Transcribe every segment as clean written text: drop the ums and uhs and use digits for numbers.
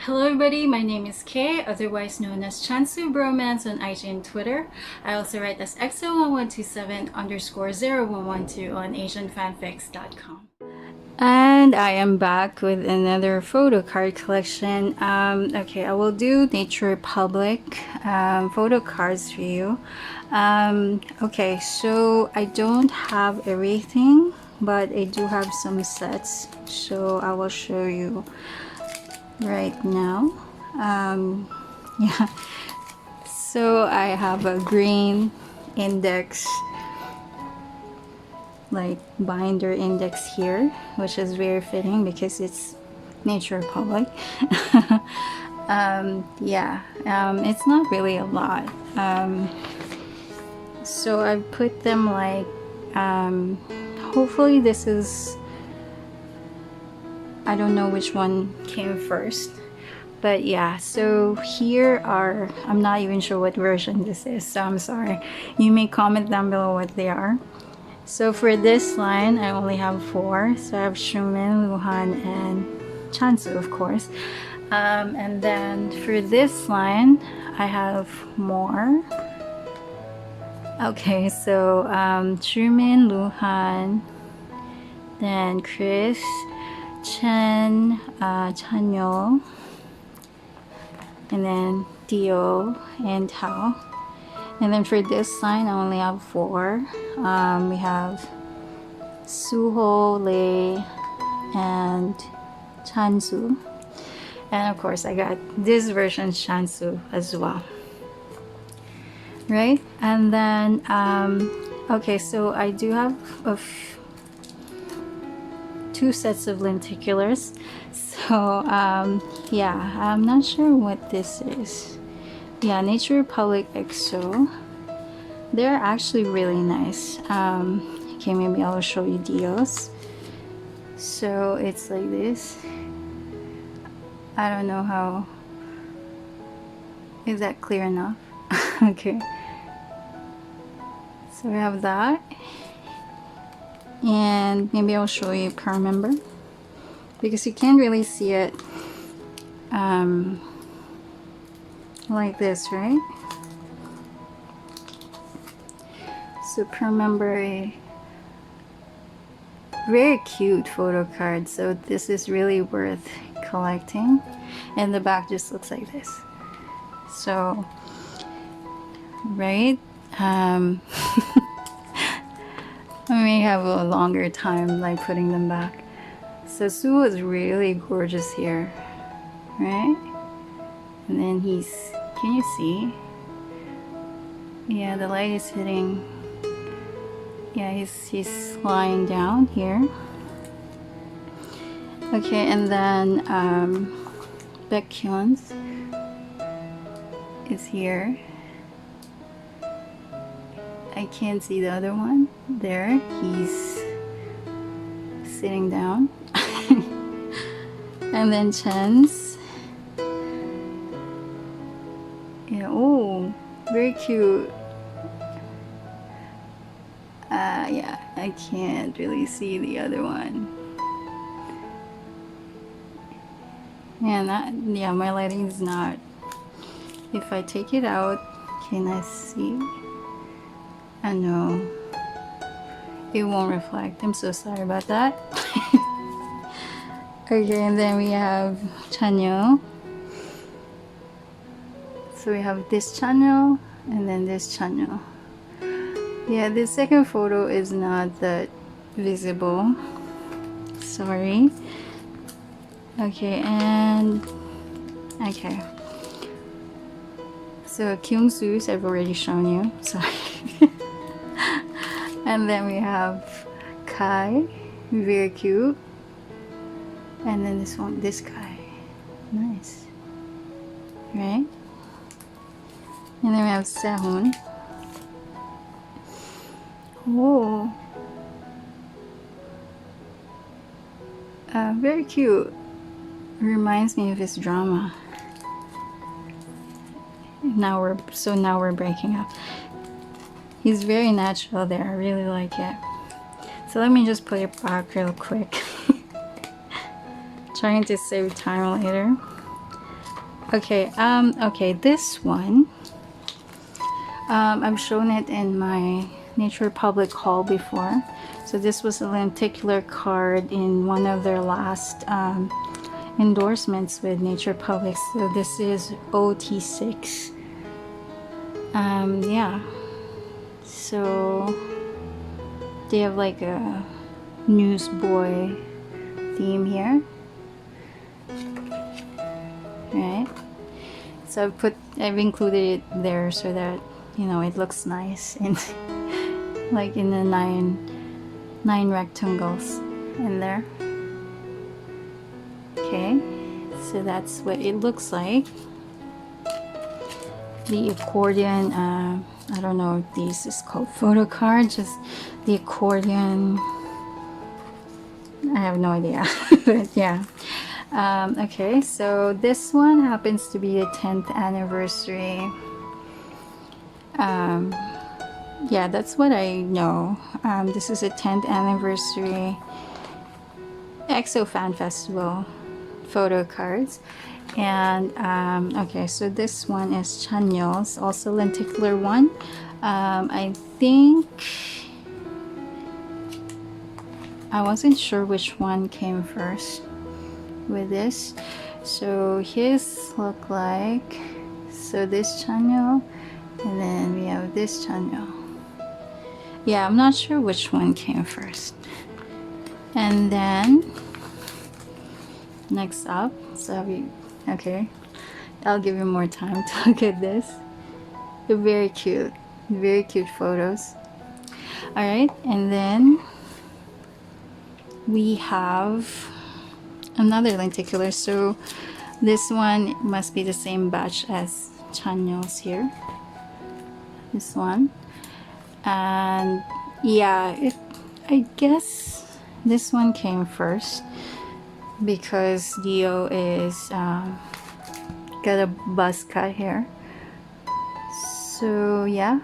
Hello everybody, my name is Kay, otherwise known as Chansoo Bromance on IG and Twitter. I also write as EXO1127_0112 on AsianFanfics.com. And I am back with another photo card collection. Okay, I will do Nature Republic photo cards for you. Okay, so I don't have everything, but I do have some sets, so I will show you right now. Yeah, so I have a green index, like binder index here, which is very fitting because it's Nature Republic. It's not really a lot. So I put them like, hopefully this is, I don't know which one came first, but yeah, so here are, I'm not even sure what version this is, so I'm sorry. You may comment down below what they are. So for this line, I only have 4. So I have Xiumin, Luhan, and Chansoo, of course. And then for this line, I have more. Okay, so Xiumin, Luhan, then Chris, Chen, Chanyo, and then Dio and Tao. And then for this line, I only have 4. We have Suho, Lei, and Chansoo. And of course, I got this version Chansoo as well. Right? And then, okay, so I do have 2 sets of lenticulars. So, yeah, I'm not sure what this is. Yeah, Nature Republic EXO. They're actually really nice. Okay, maybe I'll show you deals. So it's like this. I don't know how. Is that clear enough? Okay. So we have that. And maybe I'll show you per member, because you can't really see it like this, right? So per member, a very cute photo card. So this is really worth collecting. And the back just looks like this. So, right? I may have a longer time like putting them back. So Suho is really gorgeous here, right? And then he's, can you see? Yeah, the light is hitting. Yeah, he's lying down here. Okay, and then Baekhyun's is here. I can't see the other one. There, he's sitting down. And then Chen's. Yeah, oh, very cute. Yeah, I can't really see the other one. Yeah, my lighting is not. If I take it out, can I see? I know it won't reflect. I'm so sorry about that. Okay, and then we have Chanyo. So we have this Chanyo and then this Chanyo. Yeah, this second photo is not that visible. Sorry. Okay, and okay. So Kyungsoo's I've already shown you. Sorry. And then we have Kai, very cute. And then this one, this guy, nice, right? And then we have Sehun. Whoa, very cute. Reminds me of his drama. Now we're breaking up. He's very natural there. I really like it. So let me just put it back real quick. Trying to save time later. Okay, okay, this one, I've shown it in my Nature Republic haul before. So this was a lenticular card in one of their last endorsements with Nature Republic. So this is OT6. Yeah, so they have like a newsboy theme here, right? So I've included it there so that, you know, it looks nice and like in the nine rectangles in there. Okay, so that's what it looks like. The accordion, I don't know if this is called Photocard, just the accordion, I have no idea. But yeah. Okay, so this one happens to be the 10th anniversary. Yeah, that's what I know. This is a 10th anniversary EXO Fan Festival photo cards. And okay, so this one is Chanyeol's, also lenticular one. I think I wasn't sure which one came first with this. So his look like, so this Chanyeol, and then we have this Chanyeol. Yeah, I'm not sure which one came first. And then next up, so okay, I'll give you more time to look at this. They're very cute photos. All right, and then we have another lenticular. So this one must be the same batch as Chanyeol's here. This one, and yeah, I guess this one came first because Dio is got a buzz cut here. So yeah,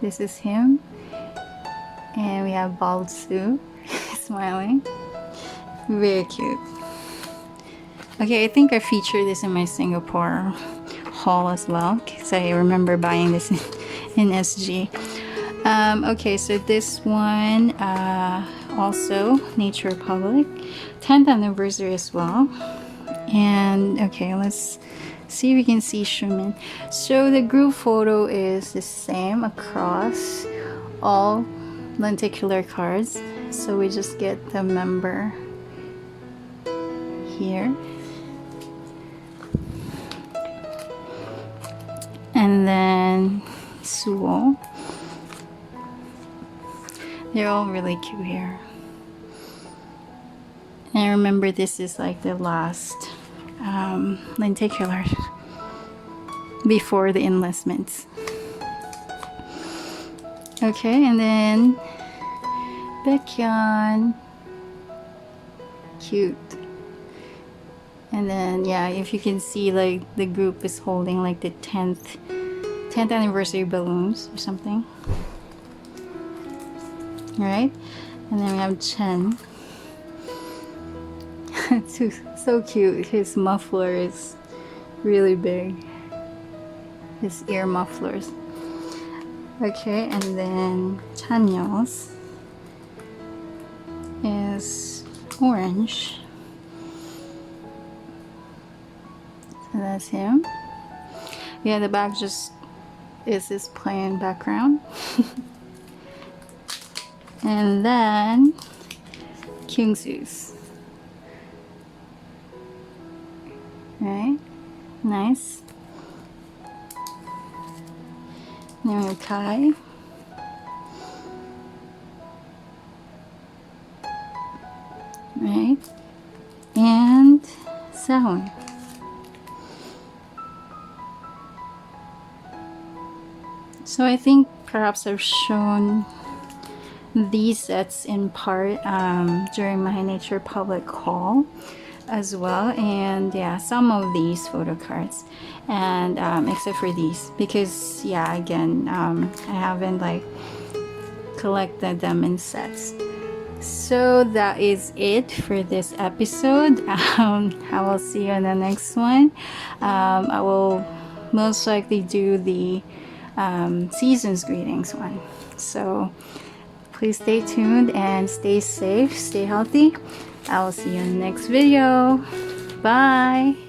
this is him, and we have Balsu smiling, very cute. Okay, I think I featured this in my Singapore haul as well because I remember buying this in SG. Okay, so this one also Nature Republic 10th anniversary as well. And okay, let's see if we can see Shumin. So the group photo is the same across all lenticular cards, so we just get the member here, and then Suo. They're all really cute here. And I remember this is like the last lenticular before the enlistments. Okay, and then Baekhyun, cute. And then yeah, if you can see, like the group is holding like the 10th anniversary balloons or something. All right, and then we have Chen. So cute. His muffler is really big. His ear mufflers. Okay, and then Chanyeol's is orange. So that's him. Yeah, the back just is this plain background. And then Kyungsoo's. Right, nice. Then we have Kai. Right, and Sehun. So I think perhaps I've shown these sets in part during my Nature Public haul as well, and yeah, some of these photo cards, and except for these, because yeah, again, I haven't like collected them in sets. So that is it for this episode. I will see you on the next one. I will most likely do the season's greetings one. So please stay tuned and stay safe, stay healthy. I will see you in the next video. Bye.